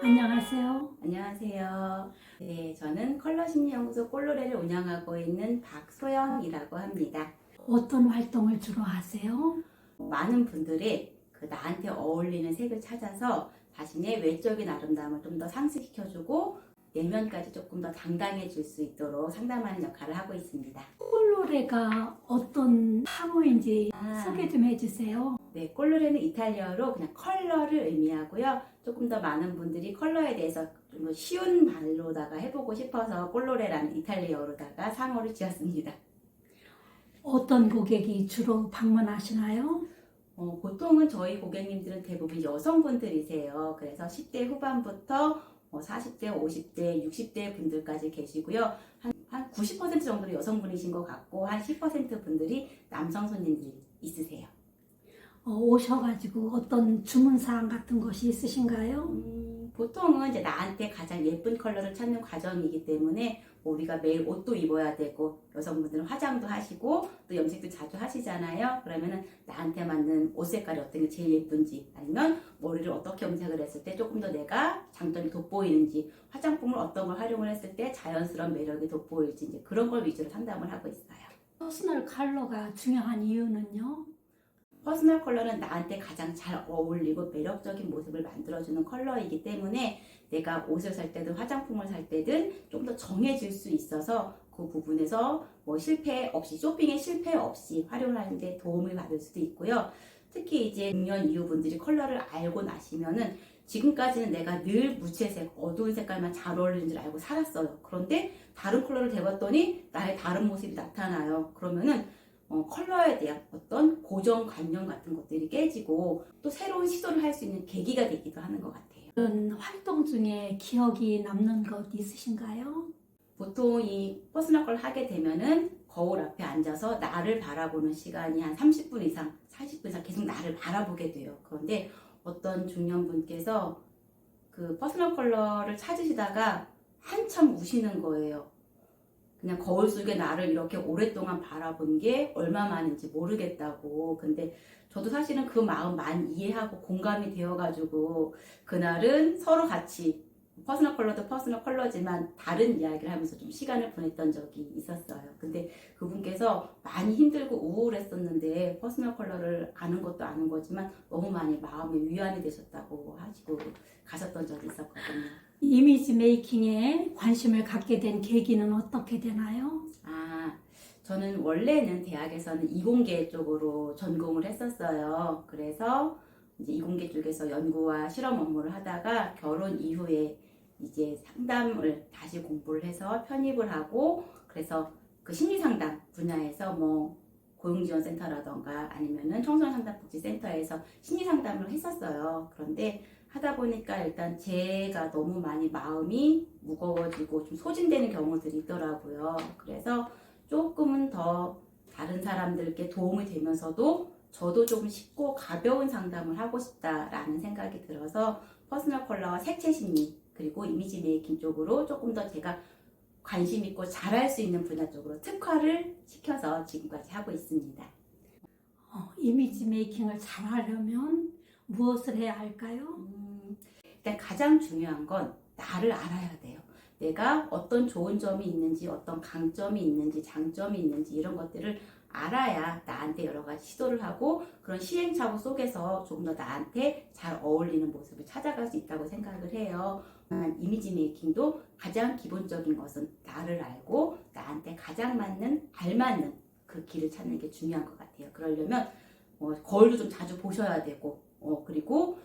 안녕하세요. 안녕하세요. 네, 저는 컬러심리연구소 꼴로레를 운영하고 있는 박소영이라고 합니다. 어떤 활동을 주로 하세요? 많은 분들이 나한테 어울리는 색을 찾아서 자신의 외적인 아름다움을 좀 더 상승시켜주고 내면까지 조금 더 당당해질 수 있도록 상담하는 역할을 하고 있습니다. 콜로레가 어떤 상호인지 소개 좀 해주세요. 네, 꼴로레는 이탈리아어로 그냥 컬러를 의미하고요. 조금 더 많은 분들이 컬러에 대해서 좀 더 쉬운 말로다가 해보고 싶어서 꼴로레라는 이탈리아어로다가 상호를 지었습니다. 어떤 고객이 주로 방문하시나요? 보통은 저희 고객님들은 대부분 여성분들이세요. 그래서 10대 후반부터 40대, 50대, 60대 분들까지 계시고요. 한 90% 정도로 여성분이신 것 같고 한 10% 분들이 남성 손님들이 있으세요. 오셔가지고 어떤 주문사항 같은 것이 있으신가요? 보통은 이제 나한테 가장 예쁜 컬러를 찾는 과정이기 때문에 우리가 매일 옷도 입어야 되고 여성분들은 화장도 하시고 또 염색도 자주 하시잖아요. 그러면은 나한테 맞는 옷 색깔이 어떤 게 제일 예쁜지 아니면 머리를 어떻게 염색을 했을 때 조금 더 내가 장점이 돋보이는지 화장품을 어떤 걸 활용을 했을 때 자연스러운 매력이 돋보일지 이제 그런 걸 위주로 상담을 하고 있어요. 퍼스널 컬러가 중요한 이유는요? 퍼스널 컬러는 나한테 가장 잘 어울리고 매력적인 모습을 만들어주는 컬러이기 때문에 내가 옷을 살 때든 화장품을 살 때든 좀 더 정해질 수 있어서 그 부분에서 뭐 실패 없이 쇼핑에 실패 없이 활용하는 데 도움을 받을 수도 있고요. 특히 이제 중년 이후 분들이 컬러를 알고 나시면은 지금까지는 내가 늘 무채색, 어두운 색깔만 잘 어울리는 줄 알고 살았어요. 그런데 다른 컬러를 대봤더니 나의 다른 모습이 나타나요. 그러면은 컬러에 대한 어떤 고정관념 같은 것들이 깨지고 또 새로운 시도를 할 수 있는 계기가 되기도 하는 것 같아요. 그런 활동 중에 기억이 남는 것 있으신가요? 보통 이 퍼스널 컬러 하게 되면은 거울 앞에 앉아서 나를 바라보는 시간이 한 30분 이상, 40분 이상 계속 나를 바라보게 돼요. 그런데 어떤 중년분께서 그 퍼스널 컬러를 찾으시다가 한참 우시는 거예요. 그냥 거울 속에 나를 이렇게 오랫동안 바라본 게 얼마만인지 모르겠다고. 근데 저도 사실은 그 마음 많이 이해하고 공감이 되어가지고 그날은 서로 같이 퍼스널 컬러도 퍼스널 컬러지만 다른 이야기를 하면서 좀 시간을 보냈던 적이 있었어요. 근데 그분께서 많이 힘들고 우울했었는데 퍼스널 컬러를 아는 것도 아는 거지만 너무 많이 마음의 위안이 되셨다고 하시고 가셨던 적이 있었거든요. 이미지 메이킹에 관심을 갖게 된 계기는 어떻게 되나요? 저는 원래는 대학에서는 이공계 쪽으로 전공을 했었어요. 그래서 이제 이공계 쪽에서 연구와 실험 업무를 하다가 결혼 이후에 이제 상담을 다시 공부를 해서 편입을 하고 그래서 그 심리상담 분야에서 뭐 고용지원센터라던가 아니면은 청소년상담복지센터에서 심리상담을 했었어요. 그런데 하다 보니까 일단 제가 너무 많이 마음이 무거워지고 좀 소진되는 경우들이 있더라고요. 그래서 조금은 더 다른 사람들께 도움이 되면서도 저도 좀 쉽고 가벼운 상담을 하고 싶다라는 생각이 들어서 퍼스널 컬러와 색채 심리 그리고 이미지 메이킹 쪽으로 조금 더 제가 관심 있고 잘할 수 있는 분야 쪽으로 특화를 시켜서 지금까지 하고 있습니다. 이미지 메이킹을 잘하려면 무엇을 해야 할까요? 일단 가장 중요한 건 나를 알아야 돼요. 내가 어떤 좋은 점이 있는지, 어떤 강점이 있는지, 장점이 있는지 이런 것들을 알아야 나한테 여러 가지 시도를 하고 그런 시행착오 속에서 조금 더 나한테 잘 어울리는 모습을 찾아갈 수 있다고 생각을 해요. 이미지 메이킹도 가장 기본적인 것은 나를 알고 나한테 가장 맞는, 알맞는 그 길을 찾는 게 중요한 것 같아요. 그러려면 거울도 좀 자주 보셔야 되고 그리고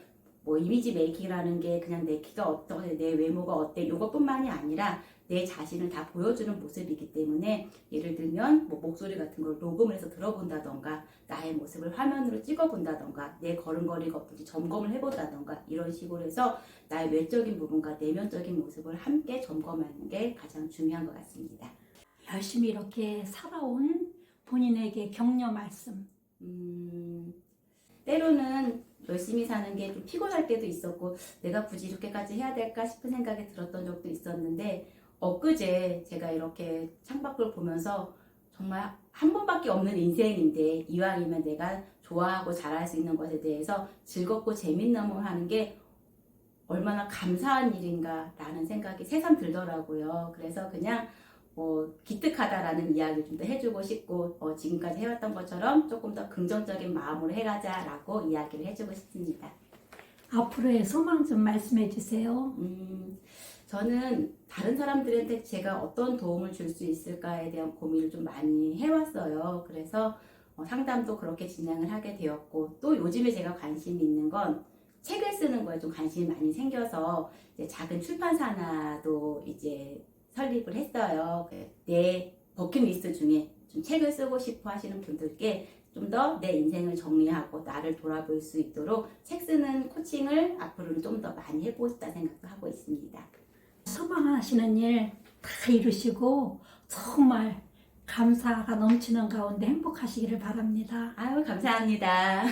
뭐 이미지 메이킹이라는 게 그냥 내 키가 어떠해, 내 외모가 어때 이것뿐만이 아니라 내 자신을 다 보여주는 모습이기 때문에 예를 들면 뭐 목소리 같은 걸 녹음을 해서 들어본다던가 나의 모습을 화면으로 찍어본다던가 내 걸음걸이가 어떤지 점검을 해본다던가 이런 식으로 해서 나의 외적인 부분과 내면적인 모습을 함께 점검하는 게 가장 중요한 것 같습니다. 열심히 이렇게 살아온 본인에게 격려 말씀. 때로는 열심히 사는 게 좀 피곤할 때도 있었고 내가 굳이 이렇게까지 해야 될까 싶은 생각이 들었던 적도 있었는데 엊그제 제가 이렇게 창밖을 보면서 정말 한 번밖에 없는 인생인데 이왕이면 내가 좋아하고 잘할 수 있는 것에 대해서 즐겁고 재밌는 걸 하는 게 얼마나 감사한 일인가라는 생각이 새삼 들더라고요. 그래서 그냥 기특하다라는 이야기를 좀 더 해주고 싶고 지금까지 해왔던 것처럼 조금 더 긍정적인 마음으로 해가자라고 이야기를 해주고 싶습니다. 앞으로의 소망 좀 말씀해 주세요. 저는 다른 사람들한테 제가 어떤 도움을 줄 수 있을까에 대한 고민을 좀 많이 해왔어요. 그래서 상담도 그렇게 진행을 하게 되었고, 또 요즘에 제가 관심이 있는 건 책을 쓰는 거에 좀 관심이 많이 생겨서 이제 작은 출판사 하나도 이제 설립을 했어요. 내 버킷리스트 중에 좀 책을 쓰고 싶어 하시는 분들께 좀 더 내 인생을 정리하고 나를 돌아볼 수 있도록 책 쓰는 코칭을 앞으로는 좀 더 많이 해보고 싶다 생각도 하고 있습니다. 소망하시는 일 다 이루시고 정말 감사가 넘치는 가운데 행복하시기를 바랍니다. 아유, 감사합니다.